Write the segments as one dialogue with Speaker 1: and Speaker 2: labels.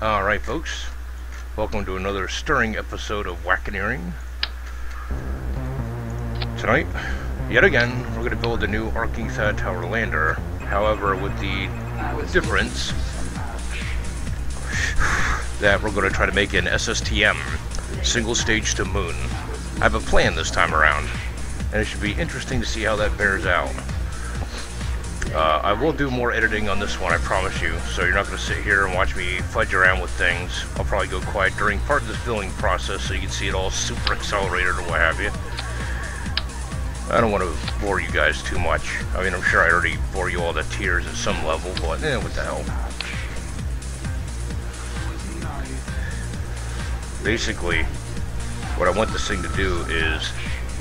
Speaker 1: Alright folks, welcome to another stirring episode of Whackeneering. Tonight, yet again, we're going to build a new arcing THAAD tower lander, however with the difference that we're going to try to make an SSTM, single stage to moon. I have a plan this time around, and it should be interesting to see how that bears out. I will do more editing on this one, I promise you, so you're not going to sit here and watch me fudge around with things. I'll probably go quiet during part of this building process so you can see it all super accelerated or what have you. I don't want to bore you guys too much. I mean, I'm sure I already bore you all to tears at some level, but what the hell. Basically, what I want this thing to do is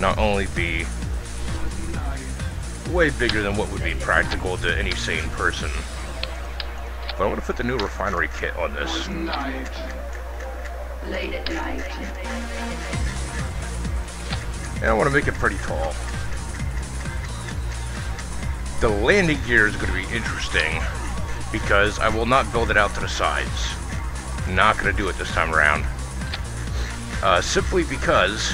Speaker 1: not only be way bigger than what would be practical to any sane person, but I want to put the new refinery kit on this.
Speaker 2: Late at night.
Speaker 1: And I want to make it pretty tall. The landing gear is going to be interesting because I will not build it out to the sides. Not going to do it this time around. Simply because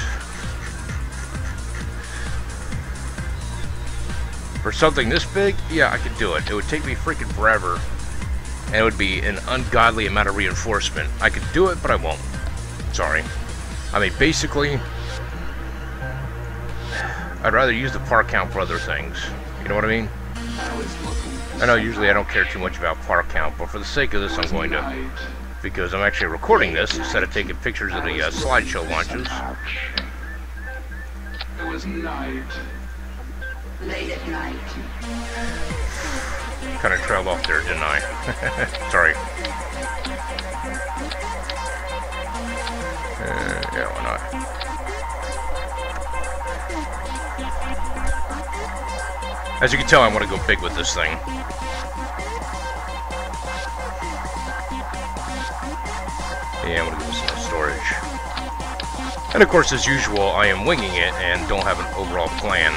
Speaker 1: for something this big, yeah, I could do it. It would take me freaking forever, and it would be an ungodly amount of reinforcement. I could do it, but I won't. Sorry. I mean, basically, I'd rather use the par count for other things. You know what I mean? I know usually I don't care too much about par count, but for the sake of this, I'm going to. Because I'm actually recording this instead of taking pictures of the slideshow launches.
Speaker 2: It was night. Late at night.
Speaker 1: Kind of trailed off there, didn't I? Sorry. Yeah, why not? As you can tell, I want to go big with this thing. Yeah, I'm going to give this some storage. And of course, as usual, I am winging it and don't have an overall plan.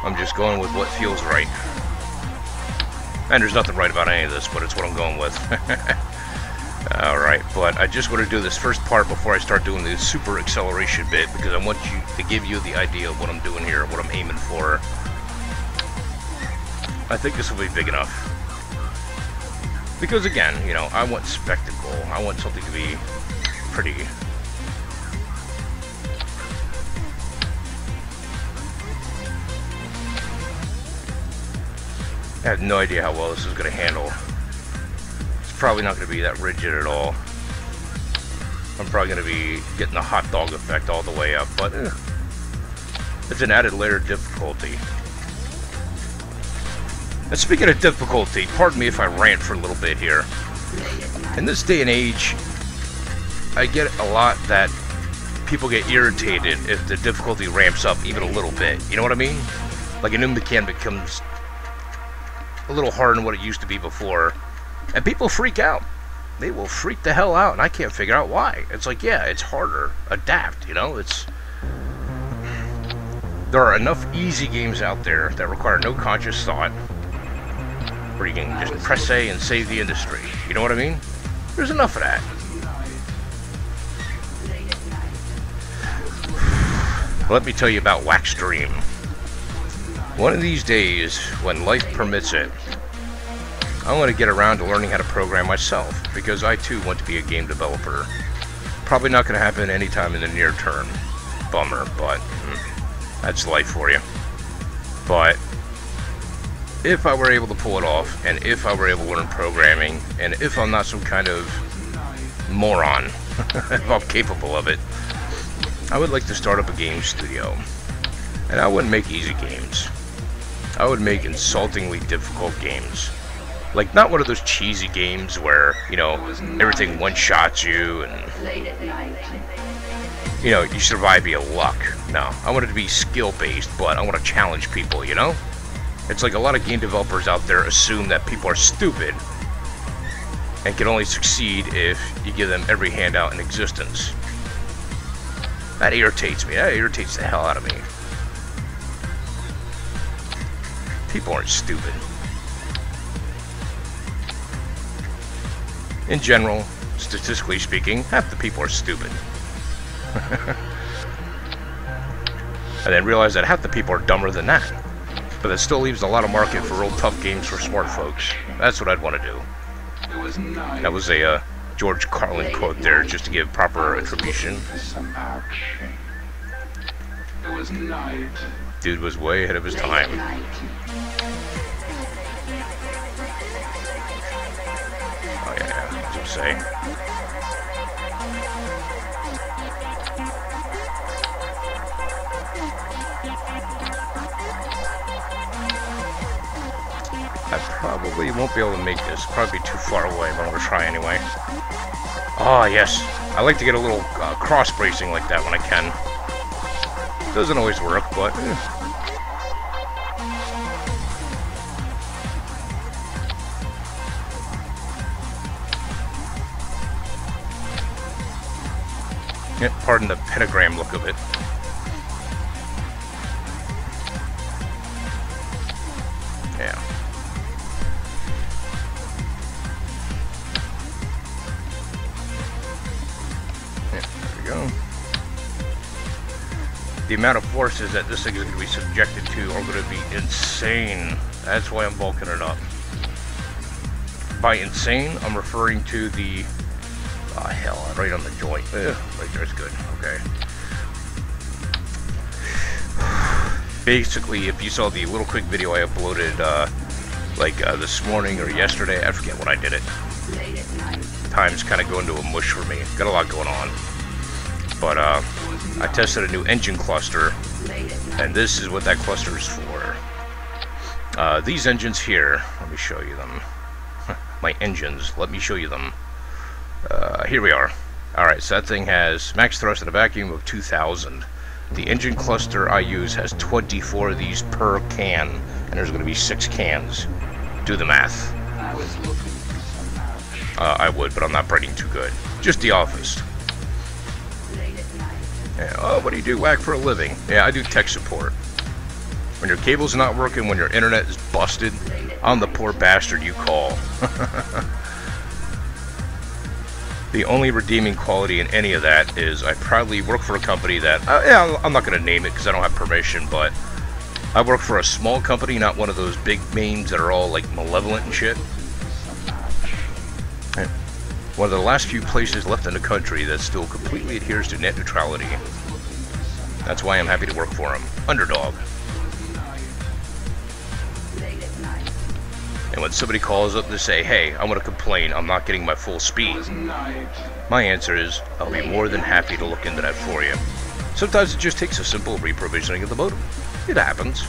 Speaker 1: I'm just going with what feels right. And there's nothing right about any of this, but it's what I'm going with. Alright, but I just want to do this first part before I start doing the super acceleration bit, because I want you to give you the idea of what I'm doing here, what I'm aiming for. I think this will be big enough. Because again, you know, I want spectacle. I want something to be pretty. I have no idea how well this is going to handle. It's probably not going to be that rigid at all. I'm probably going to be getting the hot dog effect all the way up, but it's an added layer of difficulty. And speaking of difficulty, pardon me if I rant for a little bit here. In this day and age, I get a lot that people get irritated if the difficulty ramps up even a little bit. You know what I mean? Like a new mechanic becomes a little harder than what it used to be before, and people freak out. They will freak the hell out, and I can't figure out why. It's like, yeah, it's harder. Adapt, you know? There are enough easy games out there that require no conscious thought, where you can just press A and save the industry. You know what I mean? There's enough of that. Let me tell you about Whackjob. One of these days, when life permits it, I want to get around to learning how to program myself, because I too want to be a game developer. Probably not going to happen anytime in the near term. Bummer, but that's life for you. But if I were able to pull it off, and if I were able to learn programming, and if I'm not some kind of moron, if I'm capable of it, I would like to start up a game studio. And I wouldn't make easy games. I would make insultingly difficult games. Like, not one of those cheesy games where, you know, everything one-shots you and, you know, you survive via luck. No, I want it to be skill-based, but I want to challenge people, you know? It's like a lot of game developers out there assume that people are stupid and can only succeed if you give them every handout in existence. That irritates me. That irritates the hell out of me. People aren't stupid. In general, statistically speaking, half the people are stupid. And then realize that half the people are dumber than that. But that still leaves a lot of market for real tough games for smart folks. That's what I'd want to do. That was a George Carlin quote there, just to give proper attribution. Dude was way ahead of his time. Oh yeah, I was gonna say. I probably won't be able to make this. Probably be too far away, but I'm gonna try anyway. Oh yes, I like to get a little cross bracing like that when I can. Doesn't always work, but yeah, pardon the pentagram look of it. Yeah. Yeah, there we go. The amount of forces that this thing is going to be subjected to are going to be insane. That's why I'm bulking it up. By insane, I'm referring to the... Oh, hell, right on the joint. Ugh, right there's good. Okay. Basically, if you saw the little quick video I uploaded, this morning or yesterday, I forget when I did it. Time's kind of going to a mush for me. Got a lot going on. But, I tested a new engine cluster, and this is what that cluster is for. These engines here, let me show you them. My engines, let me show you them. Here we are. Alright, so that thing has max thrust in a vacuum of 2,000. The engine cluster I use has 24 of these per can, and there's going to be 6 cans. Do the math. I would, but I'm not braiding too good. Just the office. Yeah, oh, what do you do, Whack, for a living? Yeah, I do tech support. When your cable's not working, when your internet is busted, I'm the poor bastard you call. The only redeeming quality in any of that is I proudly work for a company that, yeah, I'm not going to name it because I don't have permission, but I work for a small company, not one of those big names that are all, like, malevolent and shit. One of the last few places left in the country that still completely adheres to net neutrality. That's why I'm happy to work for them. Underdog. And when somebody calls up to say, hey, I want to complain, I'm not getting my full speed, my answer is, I'll be more than happy to look into that for you. Sometimes it just takes a simple reprovisioning of the modem. It happens.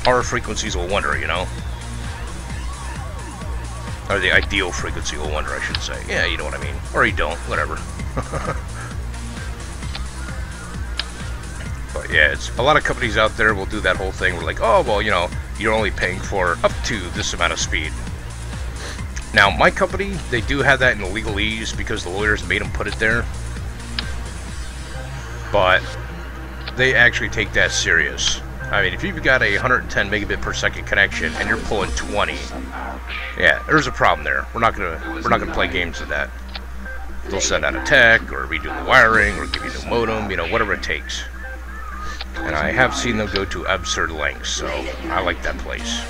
Speaker 1: Our frequencies will wonder, you know? Or the ideal frequency will wonder, I should say. Yeah, you know what I mean. Or you don't, whatever. But yeah, it's a lot of companies out there will do that whole thing. We're like, oh, well, you know, you're only paying for up to this amount of speed. Now, my company, they do have that in legalese because the lawyers made them put it there. But they actually take that serious. I mean, if you've got a 110 megabit per second connection and you're pulling 20, yeah, there's a problem there. We're not gonna play games with that. They'll send out a tech or redo the wiring or give you a new modem, you know, whatever it takes. And I have seen them go to absurd lengths, so I like that place.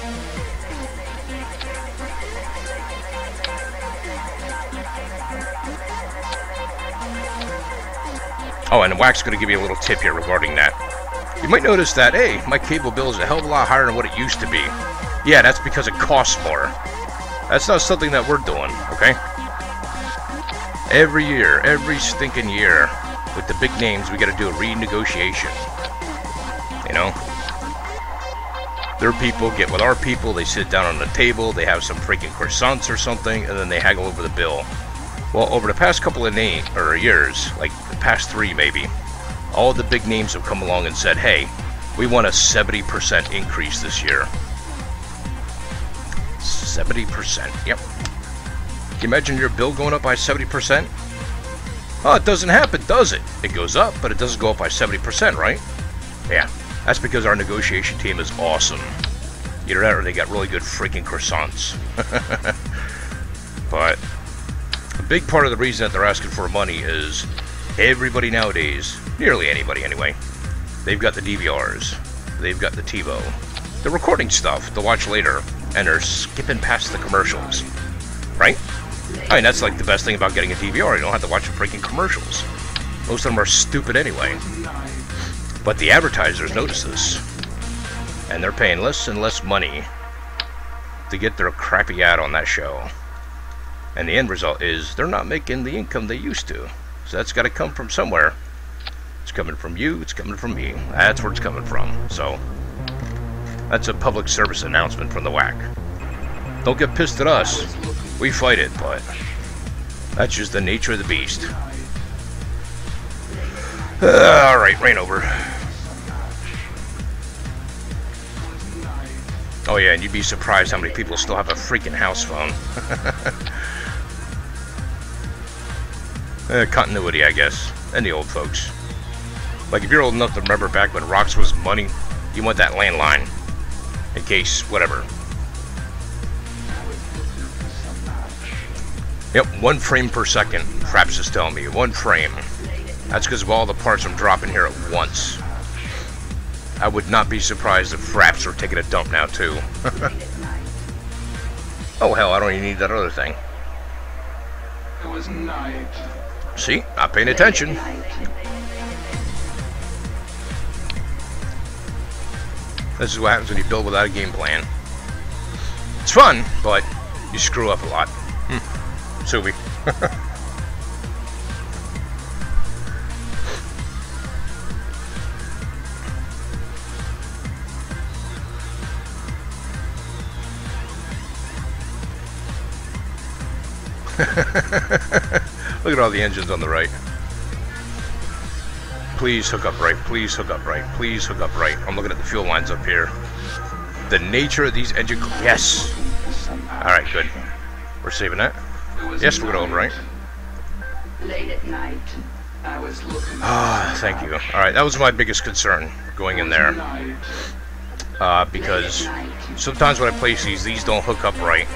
Speaker 1: Oh, and Whack's going to give you a little tip here regarding that. You might notice that, hey, my cable bill is a hell of a lot higher than what it used to be. Yeah, that's because it costs more. That's not something that we're doing, okay? Every year, every stinking year, with the big names, we got to do a renegotiation. You know? Their people get with our people, they sit down on the table, they have some freaking croissants or something, and then they haggle over the bill. Well, over the past couple of years, like the past 3 maybe, all the big names have come along and said, hey, we want a 70% increase this year. 70%, yep. Can you imagine your bill going up by 70%? Oh, it doesn't happen, does it? It goes up, but it doesn't go up by 70%, right? Yeah, that's because our negotiation team is awesome. Either that or they got really good freaking croissants. But A big part of the reason that they're asking for money is everybody nowadays, nearly anybody anyway, they've got the DVRs, they've got the TiVo, they're recording stuff to watch later, and they're skipping past the commercials, right? I mean, that's like the best thing about getting a DVR, you don't have to watch the freaking commercials. Most of them are stupid anyway. But the advertisers notice this, and they're paying less and less money to get their crappy ad on that show. And the end result is they're not making the income they used to. So that's got to come from somewhere. It's coming from you, it's coming from me. That's where it's coming from. So that's a public service announcement from the Whack. Don't get pissed at us. We fight it, but that's just the nature of the beast. Alright, rain over. Oh yeah, and you'd be surprised how many people still have a freaking house phone. Continuity, I guess. And the old folks. Like, if you're old enough to remember back when rocks was money, you want that landline. In case, whatever. Yep, 1 frame per second, Fraps is telling me. 1 frame. That's because of all the parts I'm dropping here at once. I would not be surprised if Fraps are taking a dump now, too. Oh, hell, I don't even need that other thing.
Speaker 2: It was night.
Speaker 1: See? Not paying attention. This is what happens when you build without a game plan. It's fun, but you screw up a lot. Subi. Look at all the engines on the right. Please hook up right. Please hook up right. Please hook up right. I'm looking at the fuel lines up here. The nature of these engine... Yes! Alright, good. We're saving that. Yes, we're going to overwrite.
Speaker 2: Late at night, I was looking.
Speaker 1: Ah, thank you. Alright, that was my biggest concern going in there. Because sometimes when I place these don't hook up right.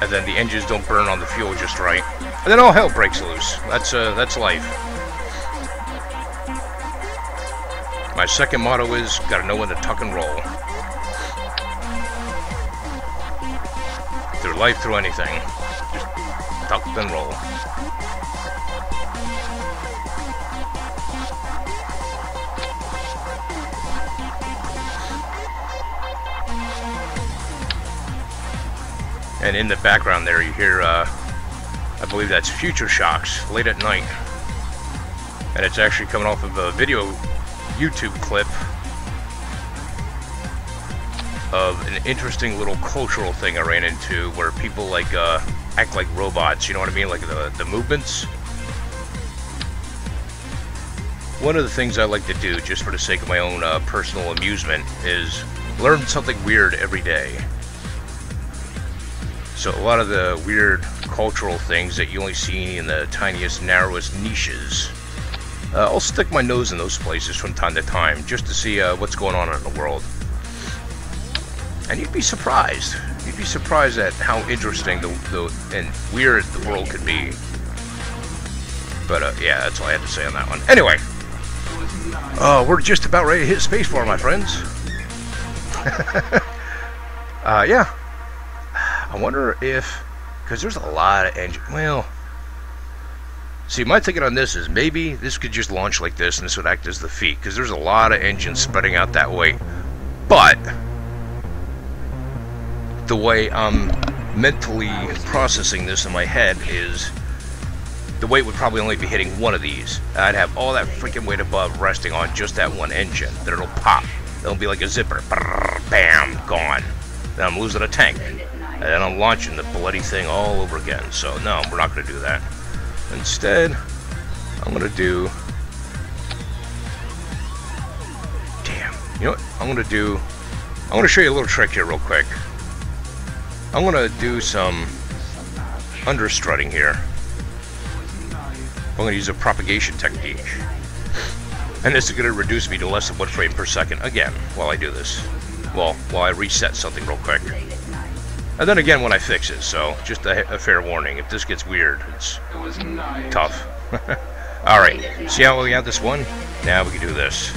Speaker 1: And then the engines don't burn on the fuel just right. And then all hell breaks loose. That's life. My second motto is, gotta know when to tuck and roll. Through life, through anything. Just tuck and roll. And in the background there you hear, I believe that's Future Shocks, Late at Night. And it's actually coming off of a video YouTube clip of an interesting little cultural thing I ran into where people like act like robots, you know what I mean, like the movements. One of the things I like to do, just for the sake of my own personal amusement, is learn something weird every day. So a lot of the weird cultural things that you only see in the tiniest, narrowest niches, I'll stick my nose in those places from time to time, just to see what's going on in the world. And you'd be surprised. You'd be surprised at how interesting and weird the world could be. But yeah, that's all I had to say on that one. Anyway, we're just about ready to hit spacebar, my friends. Yeah. I wonder if, because there's a lot of engine. Well, see, my thinking on this is maybe this could just launch like this, and this would act as the feet, because there's a lot of engines spreading out that way. But the way I'm mentally processing this in my head is the weight would probably only be hitting one of these. I'd have all that freaking weight above resting on just that one engine. Then it'll pop. It'll be like a zipper. Brrr, bam, gone. Then I'm losing a tank. And then I'm launching the bloody thing all over again. So no, we're not going to do that. Instead, I'm going to do... Damn. You know what I'm going to do? I'm going to show you a little trick here real quick. I'm going to do some understrutting here. I'm going to use a propagation technique. And this is going to reduce me to less than 1 frame per second again while I do this. Well, while I reset something real quick. And then again when I fix it, so just a fair warning. If this gets weird, it's tough. Alright, see how we got this one? Now we can do this.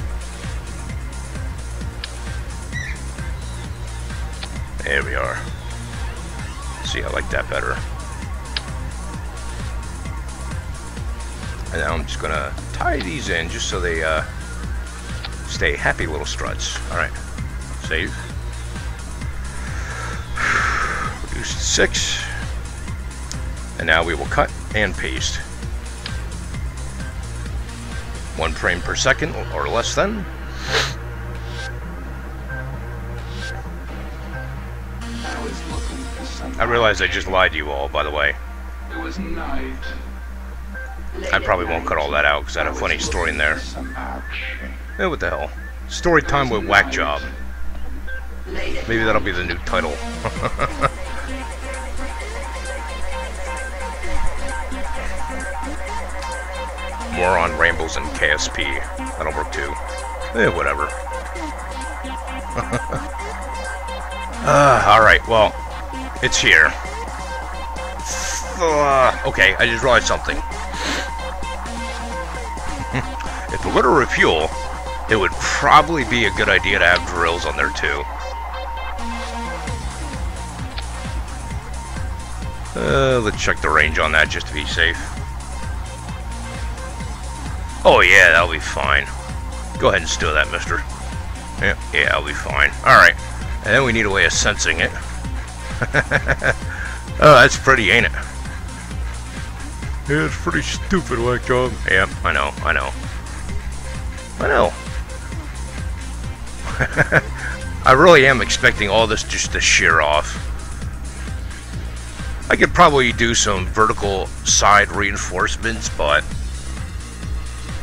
Speaker 1: There we are. See, I like that better. And now I'm just gonna tie these in just so they stay happy little struts. Alright, save. Reduce to 6. And now we will cut and paste. 1 frame per second or less than. I realize I just lied to you all, by the way.
Speaker 2: It was night.
Speaker 1: I probably won't cut all that out because I had a funny story in there. Eh, what the hell? Story time with Whackjob. Maybe that'll be the new title. More on Rambles and KSP. That'll work too. Eh, whatever. Alright, well, it's here. Okay, I just realized something. If we're going to refuel, it would probably be a good idea to have drills on there too. Let's check the range on that just to be safe. Oh yeah, that'll be fine. Go ahead and steal that, mister. Yeah, that'll be fine. Alright. And then we need a way of sensing it. Oh, that's pretty, ain't it? Yeah, it's pretty stupid, Whackjob. Yeah, I know. I really am expecting all this just to shear off. I could probably do some vertical side reinforcements, but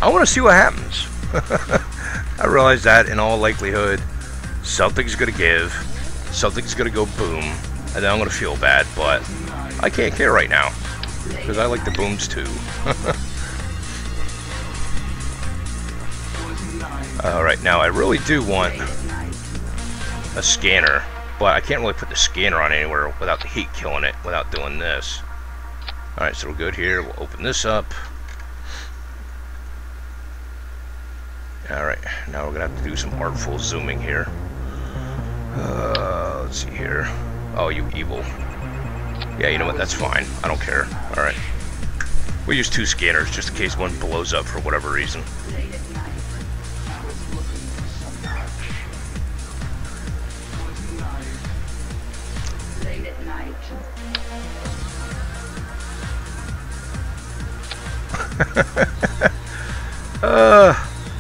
Speaker 1: I want to see what happens. I realize that in all likelihood, something's going to give, something's going to go boom, and then I'm going to feel bad, but I can't care right now, because I like the booms too. Alright, now I really do want a scanner, but I can't really put the scanner on anywhere without the heat killing it, without doing this. Alright, so we're good here. We'll open this up. Alright, now we're going to have to do some artful zooming here. Let's see here. Oh, you evil. Yeah, you know what? That's fine. I don't care. Alright. We use 2 scanners just in case one blows up for whatever reason.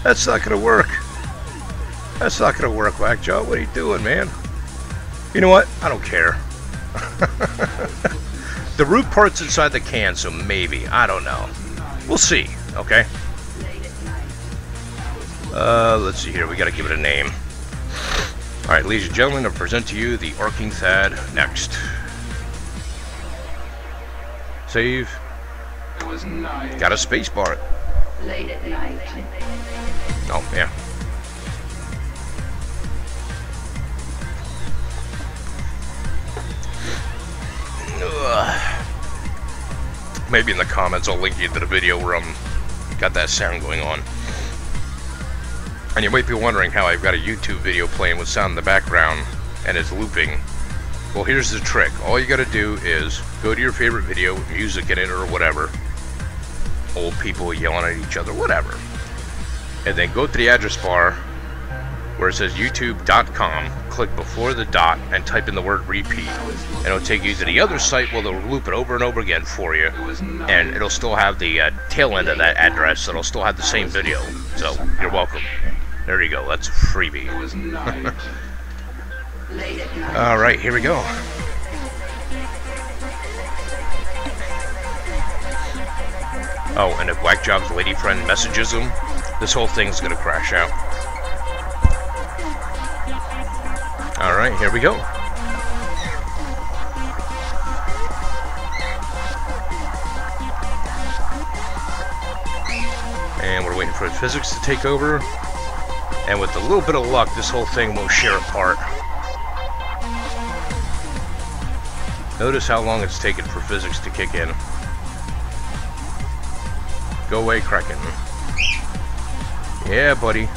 Speaker 1: That's not gonna work. That's not gonna work, Whackjob. What are you doing, man? You know what? I don't care. The root part's inside the can, so maybe. I don't know. We'll see, okay? Let's see here. We gotta give it a name. Alright, ladies and gentlemen, I'll present to you the Arcing Thad next. Save. Got a space bar.
Speaker 2: Late at night.
Speaker 1: Oh, yeah. Maybe in the comments I'll link you to the video where I'm got that sound going on. And you might be wondering how I've got a YouTube video playing with sound in the background and it's looping. Well, here's the trick. All you gotta do is go to your favorite video, music in it or whatever. Old people yelling at each other, whatever. And then go to the address bar where it says youtube.com, click before the dot and type in the word repeat. And it'll take you to the other site where they'll loop it over and over again for you. And it'll still have the tail end of that address, so it'll still have the same video. So, you're welcome. There you go, that's a freebie. Alright, here we go. Oh, and if Whackjob's lady friend messages him, this whole thing's gonna crash out. Alright, here we go. And we're waiting for physics to take over. And with a little bit of luck, this whole thing won't shear apart. Notice how long it's taken for physics to kick in. Go away, Kraken. Yeah, buddy.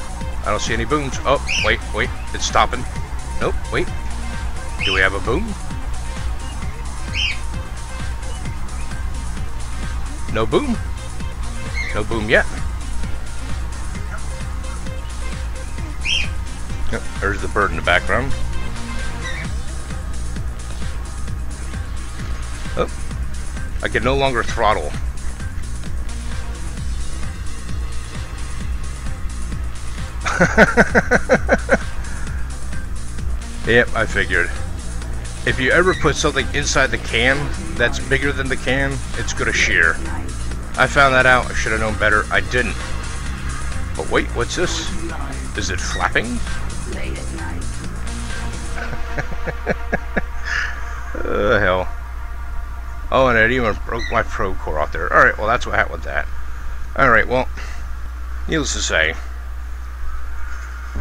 Speaker 1: I don't see any booms. Oh, wait, it's stopping. Nope, wait. Do we have a boom? No boom? No boom yet. Yep, there's the bird in the background. Oh, I can no longer throttle. Yep, I figured. If you ever put something inside the can that's bigger than the can, it's gonna shear. I found that out. I should have known better. I didn't. But wait, what's this? Is it flapping? Hell. Oh, and it even broke my probe core off there. Alright, well, that's what happened with that. Alright, well, needless to say,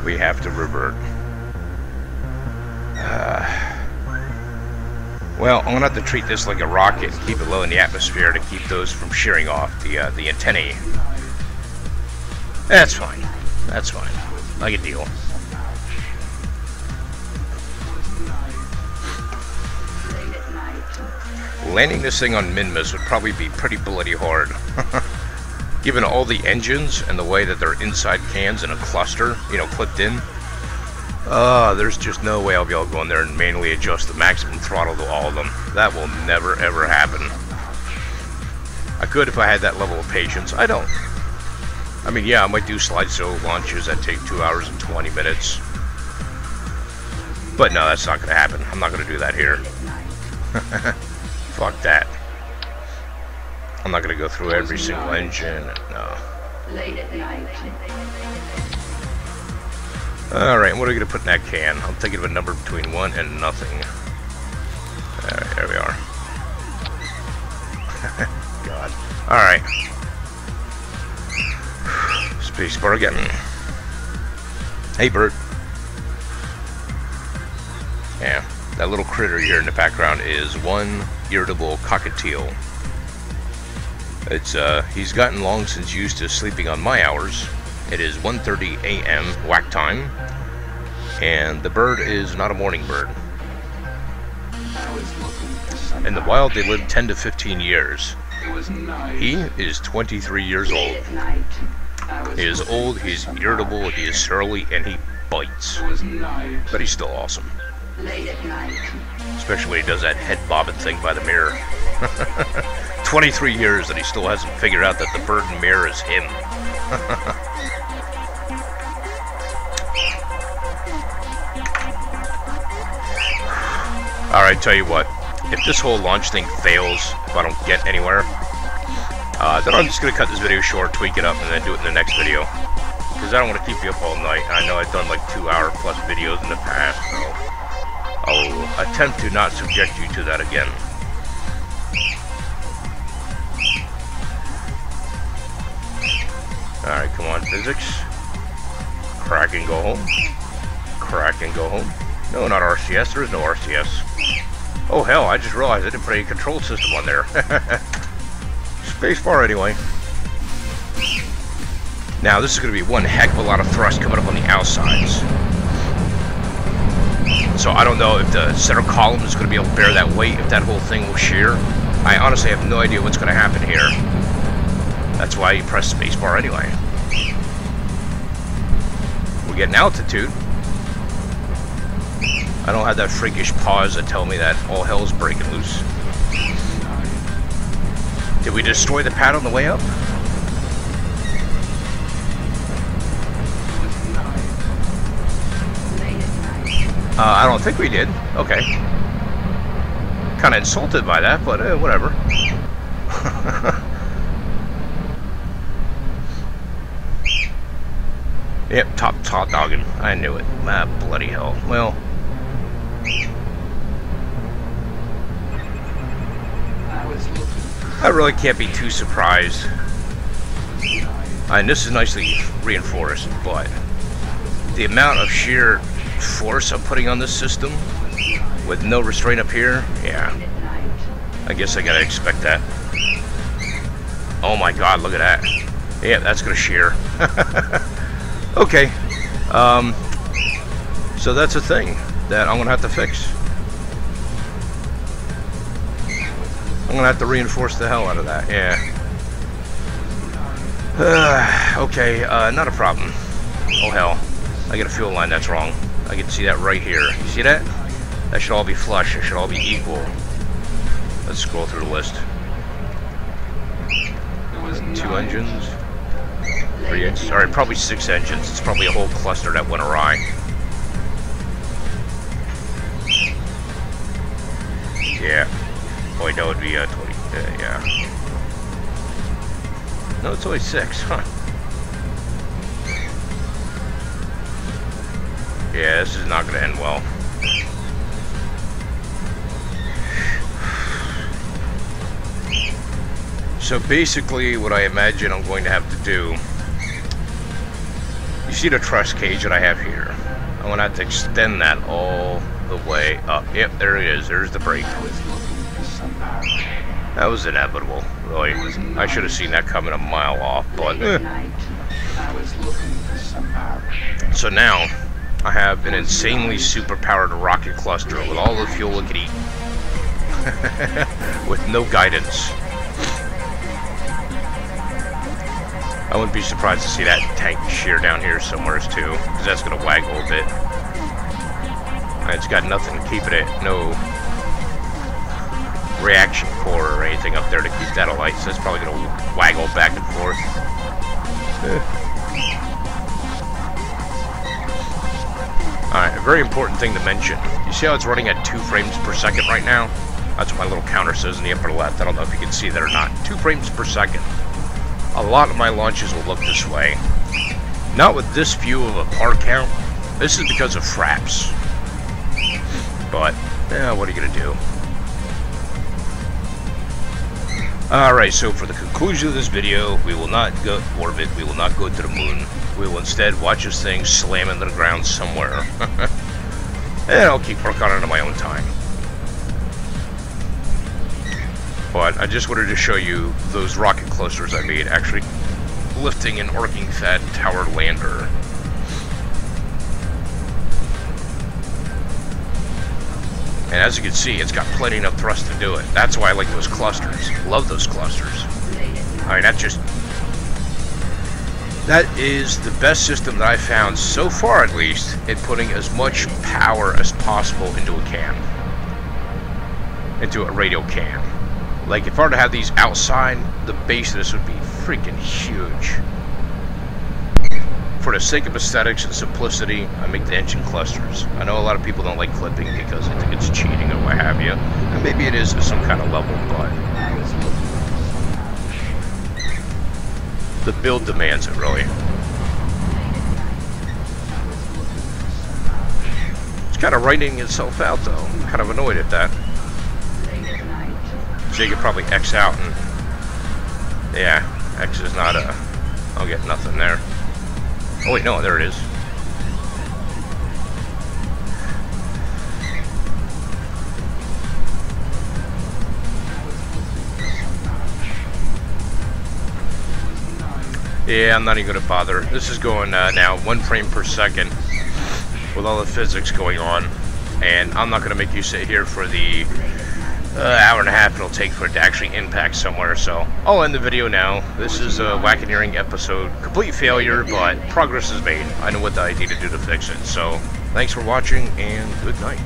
Speaker 1: we have to revert. Well, I'm gonna have to treat this like a rocket and keep it low in the atmosphere to keep those from shearing off the antennae. That's fine. That's fine. Like a deal. Landing this thing on Minmus would probably be pretty bloody hard. Given all the engines and the way that they're inside cans in a cluster, you know, clipped in. There's just no way I'll be able to go in there and manually adjust the maximum throttle to all of them. That will never ever happen. I could if I had that level of patience. I don't. I mean, yeah, I might do slideshow launches that take 2 hours and 20 minutes. But no, that's not going to happen. I'm not going to do that here. Fuck that. I'm not going to go through every single engine. No. Alright, what are we going to put in that can? I'm thinking of a number between 1 and nothing. Alright, there we are. God. Alright. Spacebar again. Hey, bird. Yeah, that little critter here in the background is one irritable cockatiel. He's gotten long since used to sleeping on my hours. It is 1:30 a.m. whack time, and the bird is not a morning bird. In the wild, they live 10 to 15 years. He is 23 years old. He is old, he's irritable, he is surly, and he bites. But he's still awesome. Especially when he does that head bobbing thing by the mirror. 23 years and he still hasn't figured out that the bird in the mirror is him. Alright, tell you what. If this whole launch thing fails, if I don't get anywhere, then I'm just going to cut this video short, tweak it up, and then do it in the next video. Because I don't want to keep you up all night. I know I've done like 2-hour plus videos in the past, so I'll attempt to not subject you to that again. Alright, come on, physics. Crack and go home. Crack and go home. No, not RCS. There is no RCS. Oh, hell, I just realized I didn't put any control system on there. Spacebar anyway. Now, this is going to be one heck of a lot of thrust coming up on the outsides. So I don't know if the center column is going to be able to bear that weight, if that whole thing will shear. I honestly have no idea what's going to happen here. That's why you press spacebar anyway. We're getting altitude. I don't have that freakish pause that tell me that all hell's breaking loose. Did we destroy the pad on the way up? I don't think we did. Okay. Kind of insulted by that, but whatever. Yep, top dogging. I knew it. Ah, bloody hell. Well. I really can't be too surprised. And this is nicely reinforced, but the amount of sheer force I'm putting on this system with no restraint up here, yeah. I guess I gotta expect that. Oh my god, look at that. Yeah, that's gonna shear. Okay. So that's a thing that I'm gonna have to fix. I'm gonna have to reinforce the hell out of that, yeah. Okay, not a problem. Oh hell. I got a fuel line that's wrong. I can see that right here. You see that? That should all be flush. It should all be equal. Let's scroll through the list. 2 engines. 3 engines. Alright, probably 6 engines. It's probably a whole cluster that went awry. Yeah. Oh wait, that would be 20. Yeah. No, it's only 6. Huh. Yeah, this is not going to end well. So basically, what I imagine I'm going to have to do... You see the truss cage that I have here? I'm going to have to extend that all the way up. Yep, there it is. There's the brake. That was inevitable, really. I should have seen that coming a mile off, but... So now, I have an insanely super-powered rocket cluster with all the fuel it could eat. With no guidance. I wouldn't be surprised to see that tank shear down here somewhere too, because that's going to waggle a bit. It's got nothing keeping it, no reaction core or anything up there to keep that alight, so it's probably going to waggle back and forth. Alright, a very important thing to mention. You see how it's running at 2 frames per second right now? That's what my little counter says in the upper left. I don't know if you can see that or not. 2 frames per second. A lot of my launches will look this way. Not with this view of a part count. This is because of fraps. But, what are you going to do? Alright, so for the conclusion of this video, we will not go to orbit, we will not go to the moon. We will instead watch this thing slam into the ground somewhere. And I'll keep working on it on my own time. But I just wanted to show you those rocket clusters I made actually lifting an arcing fat tower lander. And as you can see, it's got plenty enough thrust to do it. That's why I like those clusters. Love those clusters. Alright, that is the best system that I've found so far, at least, in putting as much power as possible into a can. Into a radio can. Like, if I were to have these outside, the base of this would be freaking huge. For the sake of aesthetics and simplicity, I make the engine clusters. I know a lot of people don't like clipping because they think it's cheating or what have you. And maybe it is at some kind of level, but... the build demands it, really. It's kind of writing itself out, though. I'm kind of annoyed at that. So you could probably X out and... yeah, X is not a... I'll get nothing there. Oh wait, no, there it is. Yeah, I'm not even going to bother. This is going now 1 frame per second with all the physics going on. And I'm not going to make you sit here for the hour and a half it'll take for it to actually impact somewhere, so I'll end the video now. This is a Whackeneering episode. Complete failure, but progress is made. I know what I need to do to fix it, so thanks for watching, and good night.